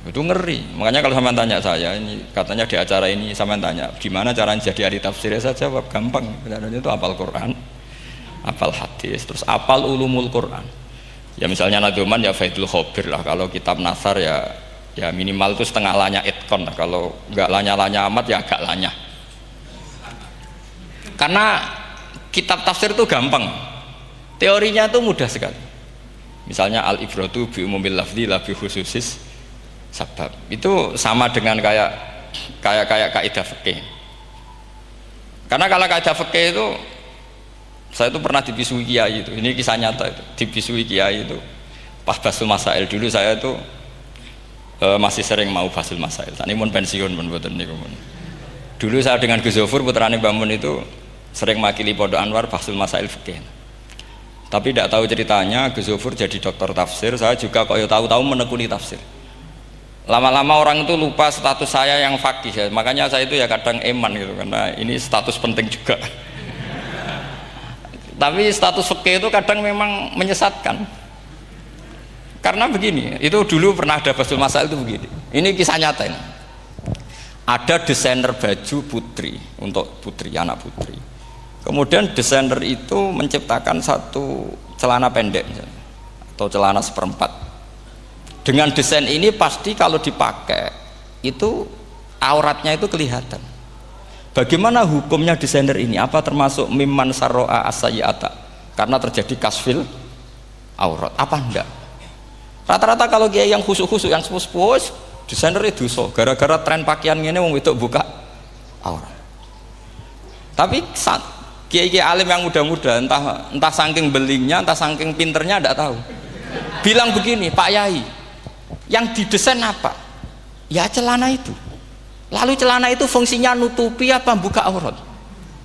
Speaker 1: itu ngeri. Makanya kalau sampean tanya saya, ini katanya di acara ini sampean tanya gimana caranya jadi ahli tafsir, ya saya jawab gampang. Caranya itu hafal Quran, hafal hadis, terus hafal ulumul Quran. Ya misalnya Nadoman ya Faidul Khobir lah, kalau kitab Nasar ya minimal itu setengah lanya itkon lah, kalau nggak lanya-lanya amat ya agak lanya. Karena kitab tafsir itu gampang, teorinya itu mudah sekali. Misalnya al-ibratu bi umumil lafzi la bi khususis sabab, itu sama dengan kayak kaidah fikih. Karena kalau kaidah fikih itu saya itu pernah dibisui kiai itu, ini kisah nyata itu, dibisui kiai itu pas basul masail. Dulu saya itu masih sering mau basul masail, ini pun pensiun pun mboten niku. Dulu saya dengan Gus Zofur putrane Mbah Mun itu sering makili Pondok Anwar basul masail fikih. Tapi tidak tahu ceritanya Gus Zofur jadi dokter tafsir, saya juga kok ya tahu-tahu menekuni tafsir. Lama-lama orang itu lupa status saya yang fakih ya. Makanya saya itu ya kadang eman gitu, karena ini status penting juga. Tapi status fikih itu kadang memang menyesatkan. Karena begini, itu dulu pernah ada basul masail itu begini. Ini kisah nyata ini. Ada desainer baju putri untuk putri, anak putri. Kemudian desainer itu menciptakan satu celana pendek misalnya, atau celana seperempat. Dengan desain ini pasti kalau dipakai itu auratnya itu kelihatan. Bagaimana hukumnya desainer ini? Apa termasuk mimman sarro'a as-sayyi'ata? Karena terjadi kasfil aurat. Apa enggak? Rata-rata kalau kiai yang khusuk-khusuk, yang sepuh-sepuh, desainer itu dosa. Gara-gara tren pakaian ini wong wedok buka aurat. Tapi kiai-kiai alim yang muda-muda, entah saking belingnya, entah saking pinternya, tidak tahu. Bilang begini, Pak Yai, yang didesain apa? Ya celana itu. Lalu celana itu fungsinya nutupi apa buka aurat?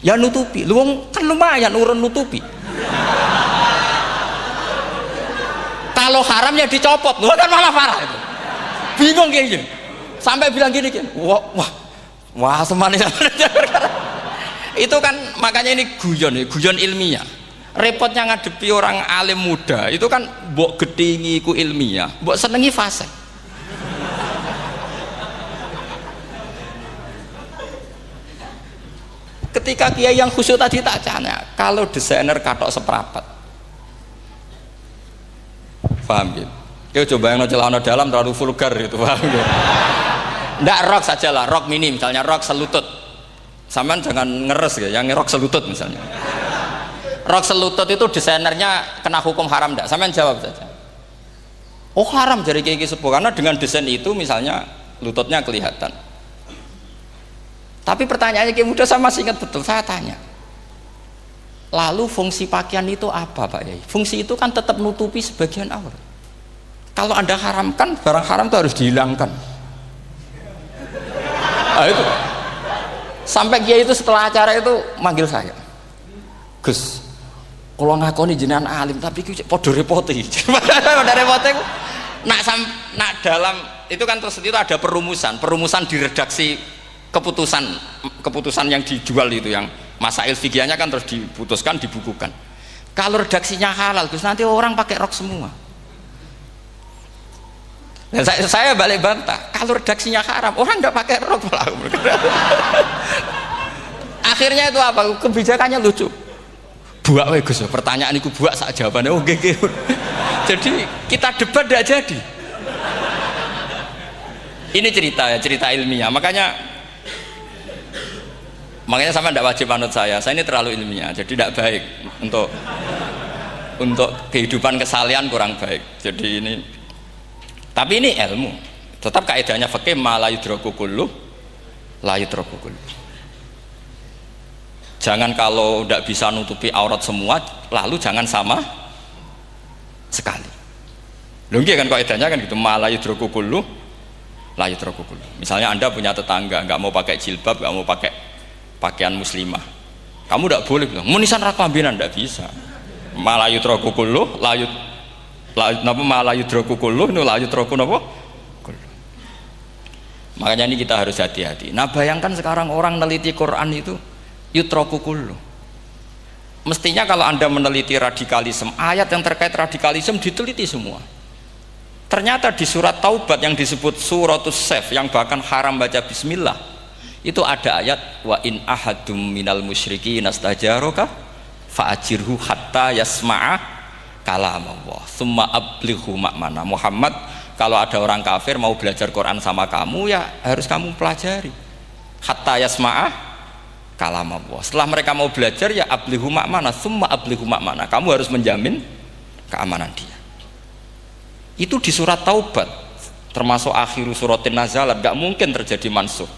Speaker 1: Ya nutupi. Lu kan lumayan urun nutupi. Kalau haram ya dicopot, lu kan malah parah itu. Bingung kayak gini. Sampai bilang gini, wah semanis. Itu kan makanya ini guyon ilmiah. Repotnya ngadepi orang alim muda itu kan mbok gedhingi ku ilmiah, mbok senengi fase. Ketika kiai yang khusyuk tadi tak tanya, kalau desainer katok seperapat, paham gitu? Kau coba yang celana dalam terlalu vulgar itu, paham gitu? Nggak, rok saja lah, rok mini misalnya, rok selutut. Sampean jangan ngeres ya, yang rok selutut misalnya. Rok selutut itu desainernya kena hukum haram enggak? Sampean jawab saja. Oh haram dari kiai sepuh, karena dengan desain itu misalnya lututnya kelihatan. Tapi pertanyaannya kiai muda saya masih ingat betul, saya tanya. Lalu fungsi pakaian itu apa Pak Yai? Fungsi itu kan tetap nutupi sebagian aurat. Kalau Anda haramkan, barang haram itu harus dihilangkan. Nah, itu. Sampai kiai itu setelah acara itu manggil saya. Gus, kalau ngakoni jenengan alim tapi podo repote. Podo repote nak dalam itu kan terus itu ada perumusan di redaksi keputusan yang dijual itu, yang masail fikihnya kan terus diputuskan, dibukukan. Kalau redaksinya halal, Gus, nanti orang pakai rok semua. Dan saya balik bantah, kalau redaksinya haram, orang nggak pakai rok. Akhirnya itu apa? Kebijakannya lucu. Buak we Gus, pertanyaan itu buak sak jawabannya oke. Jadi kita debat tidak jadi. Ini cerita ilmiah. Makanya sama tidak wajib manut saya ini terlalu ilmiah, jadi tidak baik untuk kehidupan kesalian, kurang baik. Jadi ini, tapi ini ilmu, tetap kaidahnya fikih ma la yudraku kullu la yudraku kullu. Jangan kalau tidak bisa nutupi aurat semua, lalu jangan sama sekali. Lho nggih kan kaidahnya kan gitu, la yudroku kullu la yudroku kullu. Misalnya Anda punya tetangga nggak mau pakai jilbab, nggak mau pakai pakaian muslimah, kamu tidak boleh bilang munisan raklambinan, tidak bisa. Ma la yudroku kullu napa ma la yudroku kullu nu la yudroku napa kullu. Makanya ini kita harus hati-hati. Nah bayangkan sekarang orang neliti Quran itu yutroku kullu. Mestinya kalau Anda meneliti radikalisme, ayat yang terkait radikalisme diteliti semua. Ternyata di surat Taubat yang disebut suratus Saif, yang bahkan haram baca bismillah, itu ada ayat wa in ahadum minal musyrikin nastajaroka fa'ajirhu hatta yasma'a kalamullah summa ablighu ma'mana. Muhammad, kalau ada orang kafir mau belajar Quran sama kamu, ya harus kamu pelajari hatta yasma'a kalam Allah. Setelah mereka mau belajar, ya ablihu ma'mana, summa ablihu ma'mana, kamu harus menjamin keamanan dia. Itu di surat Taubat, termasuk akhiru suratin nazalat, gak mungkin terjadi mansuh.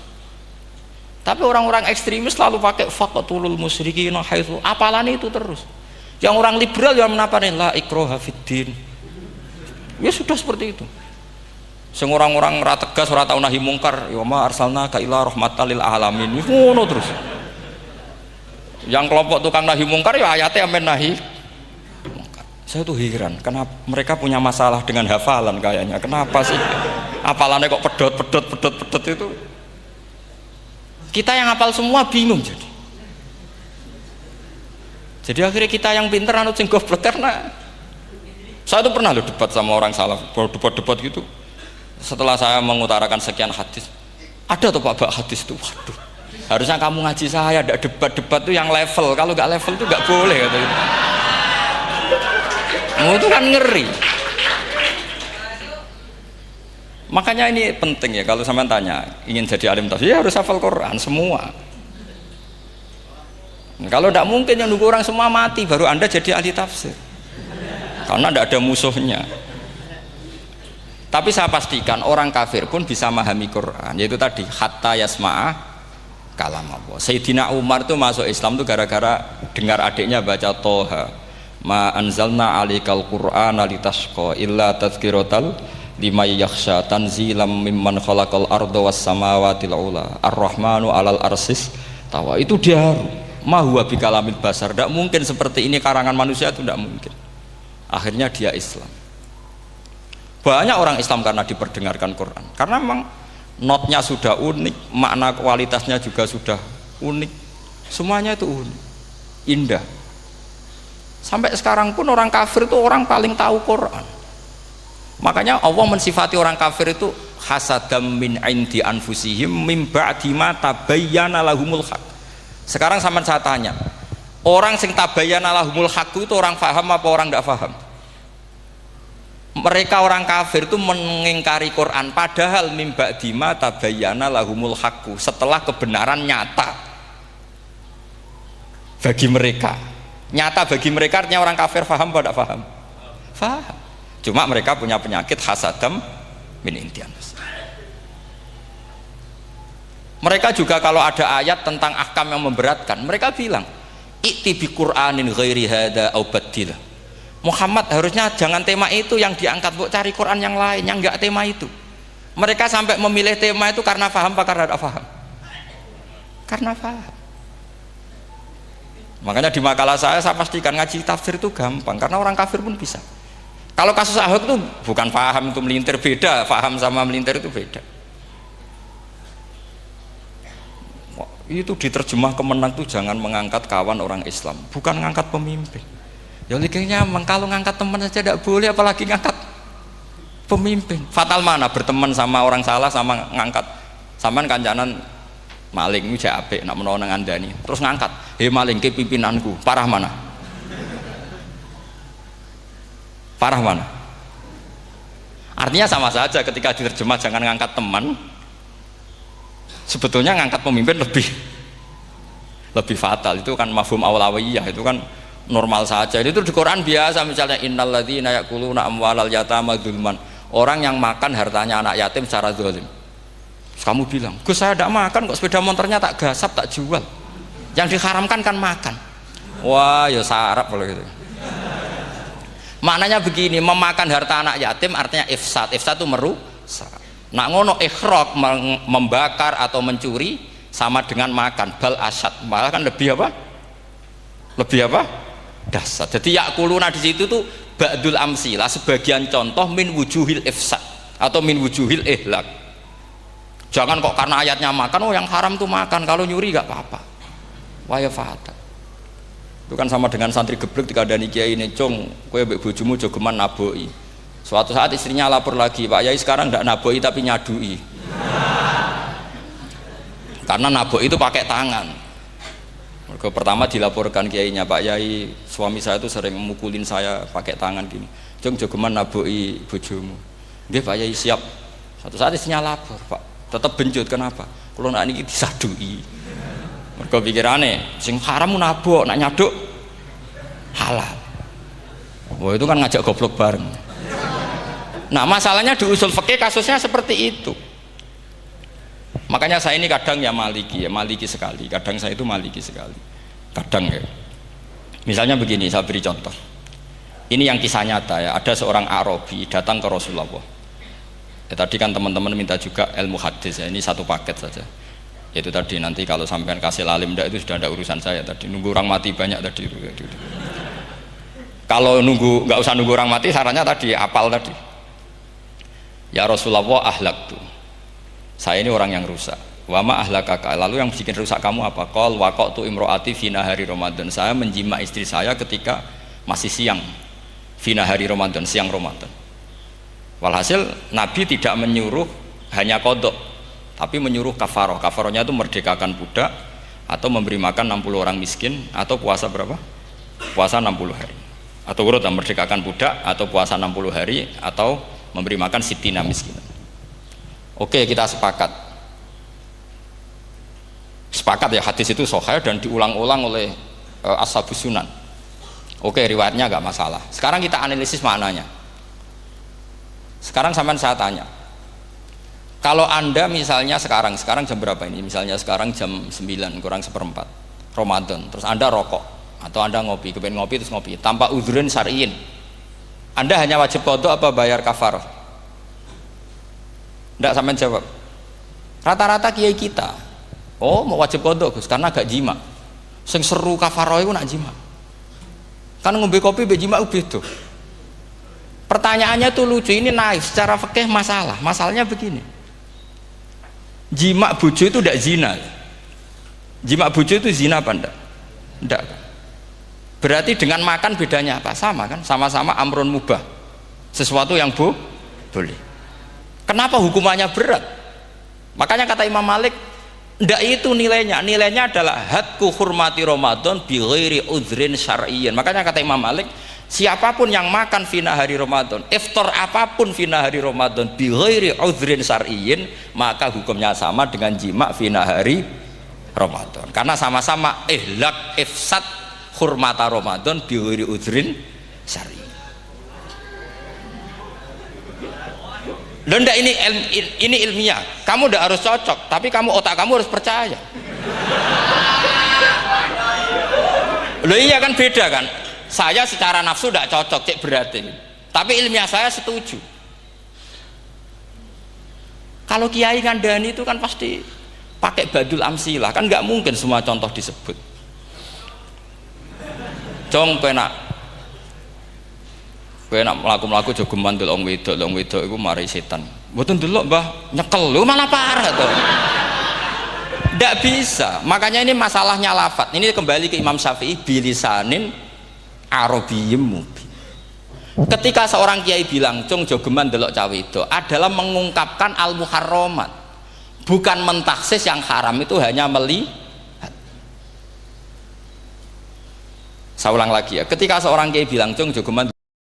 Speaker 1: Tapi orang-orang ekstremis selalu pakai faqatulul musyrikin haitsu, apalan itu terus. Yang orang liberal yang menaparin la ikraha fiddin, ya sudah seperti itu. Sing orang-orang ora tegas, ora tau nahi mungkar, ya ma arsalnaka illa rahmatan lil alamin, ngono terus. Yang kelompok tukang nahi mungkar ya ayatnya amen nahi mungkar. Saya tuh heran kenapa mereka punya masalah dengan hafalan kayaknya. Kenapa sih hafalannya kok pedot itu. Kita yang hafal semua bingung jadi akhirnya kita yang pinter anut sing goblok. Karena saya tuh pernah loh debat sama orang salaf, debat gitu. Setelah saya mengutarakan sekian hadis, ada tuh Pak hadis itu, waduh, harusnya kamu ngaji saya, ada debat-debat tuh yang level, kalau nggak level tuh nggak boleh katanya. Itu kan ngeri. Makanya ini penting ya, kalau sampean tanya ingin jadi alim tafsir, ya harus hafal Quran semua. Kalau tidak mungkin yang nunggu orang semua mati baru Anda jadi ahli tafsir, karena tidak ada musuhnya. Tapi saya pastikan orang kafir pun bisa memahami Quran, yaitu tadi hatta yasma'a kalam Allah. Sayyidina Umar itu masuk Islam itu gara-gara dengar adiknya baca Toha, ma anzalna alikal Qur'ana litashqa illa tadhkiratal liman yakhsha tanzilam mimman khalaqal arda was samawati ula ar-rahmanu alal arsis tawa. Itu dia ma huwa bikalamil basar, tidak mungkin seperti ini karangan manusia, itu tidak mungkin. Akhirnya dia Islam. Banyak orang Islam karena diperdengarkan Quran, karena memang notnya sudah unik, makna kualitasnya juga sudah unik, semuanya itu unik, indah. Sampai sekarang pun orang kafir itu orang paling tahu Quran. Makanya Allah mensifati orang kafir itu hasadam min indi anfusihim mim ba'di ma tabayyana lahumul haq. Sekarang sama saya tanya, orang sing tabayyana lahumul haq itu orang paham apa orang tidak paham? Mereka orang kafir itu mengingkari Quran, padahal mim ba'di ma tabayyana lahumul haq, setelah kebenaran nyata bagi mereka. Nyata bagi mereka artinya orang kafir paham apa tidak paham? Paham. Cuma mereka punya penyakit hasadam min intian. Mereka juga kalau ada ayat tentang ahkam yang memberatkan, mereka bilang i'ti bi Qur'anin ghairi hada au baddilah. Muhammad harusnya jangan tema itu yang diangkat, bu cari Quran yang lain yang enggak tema itu. Mereka sampai memilih tema itu karena paham apa karena tidak paham? Karena paham. Makanya di makalah saya pastikan ngaji tafsir itu gampang, karena orang kafir pun bisa. Kalau kasus Ahok itu bukan paham itu melintir, beda. Paham sama melintir itu beda. Itu diterjemah kemenang tuh jangan mengangkat kawan orang Islam, bukan mengangkat pemimpin. Ya likanya kalau ngangkat teman saja tidak boleh, apalagi ngangkat pemimpin. Fatal mana berteman sama orang salah sama ngangkat. Saman kancanan maling ini apik nak menawa nang andani terus ngangkat, "Hei maling ke pimpinanku." Parah mana? Parah mana? Artinya sama saja ketika diterjemah jangan ngangkat teman, sebetulnya ngangkat pemimpin lebih fatal. Itu kan mafhum awlawiyah, itu kan normal saja. Itu di Quran biasa, misalnya innalladzina ya'kuluna amwalal yatama dzulman, orang yang makan hartanya anak yatim secara zalim. Kamu bilang, "Gus saya tidak makan kok, sepeda motornya tak gasap, tak jual." Yang diharamkan kan makan. Wah, ya sarap kalau gitu. Maknanya begini, memakan harta anak yatim artinya ifsad. Ifsad itu merusak. Nak ngono ikhraq, membakar atau mencuri sama dengan makan, bal asad. Malah kan lebih apa? Lebih apa? Dasar. Jadi yakuluna di situ tuh ba'dul amsilah, sebagian contoh min wujuhil ifsad atau min wujuhil ihlak. Jangan kok karena ayatnya makan, oh yang haram tuh makan, kalau nyuri gak apa-apa. Waya fata. Itu kan sama dengan santri geblek dikandani kiai ini, "Cung, kowe mbek bojomu jogeman naboki." Suatu saat istrinya lapor lagi, "Pak Yai sekarang ndak naboki tapi nyadui." Karena naboki itu pakai tangan. Pertama dilaporkan kiainya, "Pak Yai, suami saya itu sering memukulin saya pakai tangan gini. Cung, jogeman naboki bojomu." "Nggih Pak Yai, siap." Suatu saat istrinya lapor, "Pak, tetap benjut, kenapa? Kalau nak niki disadui." Mergo pikirane sing haram nabok, nak nyaduk halal. Wah, itu kan ngajak goblok bareng. Nah, masalahnya di usul fikih kasusnya seperti itu. Makanya saya ini kadang ya maliki sekali. Kadang saya itu maliki sekali. Kadang ya. Misalnya begini, saya beri contoh. Ini yang kisah nyata ya. Ada seorang Arabi datang ke Rasulullah. Ya, tadi kan teman-teman minta juga ilmu hadis ya. Ini satu paket saja. Itu tadi nanti kalau sampean kasih lalim ndak, itu sudah ada urusan saya tadi. Nunggu orang mati banyak tadi. Kalau nggak usah nunggu orang mati, sarannya tadi apal tadi. Ya Rasulullah, ahlak tuh. Saya ini orang yang rusak. Wama ahlakaka. Lalu yang bikin rusak kamu apa? Qol waqatu imroati fi nahari Ramadan. Saya menjima istri saya ketika masih siang. Fi nahari Ramadan, siang Ramadan. Walhasil Nabi tidak menyuruh hanya kodok, tapi menyuruh kafaroh. Kafarohnya itu merdekakan budak atau memberi makan 60 orang miskin atau puasa berapa? Puasa 60 hari. Atau urut merdekakan budak atau puasa 60 hari atau memberi makan sitina miskin. Oke, kita sepakat. Sepakat ya, hadis itu sahih dan diulang-ulang oleh ashabus sunan. Oke, riwayatnya enggak masalah. Sekarang kita analisis maknanya. Sekarang sampean saya tanya. Kalau Anda misalnya sekarang jam berapa ini? Misalnya sekarang jam 9 kurang seperempat Ramadan, terus Anda rokok atau Anda ngopi, kepengen ngopi terus ngopi tanpa udhurun syar'iyin. Anda hanya wajib qadha apa bayar kafarah? Enggak, sampean jawab. Rata-rata kiai kita, oh mau wajib qadha Gus karena gak jima. Sing seru kafarah itu nak jima. Kan ngombe kopi mbek jima beda. Pertanyaannya tuh lucu, ini naif secara fikih masalahnya begini. Jima bojo itu tidak zina. Jima bojo itu zina apa enggak? Enggak. Berarti dengan makan bedanya apa? Sama kan? Sama-sama amrun mubah. Sesuatu yang boleh. Kenapa hukumannya berat? Makanya kata Imam Malik, enggak itu nilainya. Nilainya adalah hadku hurmati Ramadan bi ghairi udhrin syar'iyyin. Makanya kata Imam Malik, siapapun yang makan fina hari Ramadan, iftar apapun fina hari Ramadan bi ghairi udhrin syar'iyyin, maka hukumnya sama dengan jima fina hari Ramadan. Karena sama-sama ihlak ifsad hurmata Ramadan bi ghairi udhrin syar'iyyin. Loh, ini ilmiah. Kamu udah harus cocok, tapi otak kamu harus percaya. Loh iya kan, beda kan? Saya secara nafsu tidak cocok, cek berarti. Tapi ilmiah saya setuju. Kalau kiai ngandani itu kan pasti pakai badul amsilah, kan nggak mungkin semua contoh disebut. Jong penak melaku-melaku jogeman delok wedok iku mari setan. Mboten delok Mbah, nyekel lho malah parah to. Ndak bisa. Makanya ini masalahnya lafat. Ini kembali ke Imam Syafi'i bilisanin Arabiyyim mubin. Ketika seorang kiai bilang cung jogeman delok cawe wedok adalah mengungkapkan al-muharramat. Bukan mentaksis yang haram itu hanya melihat. Saya ulang lagi ya, ketika seorang kiai bilang cung jogeman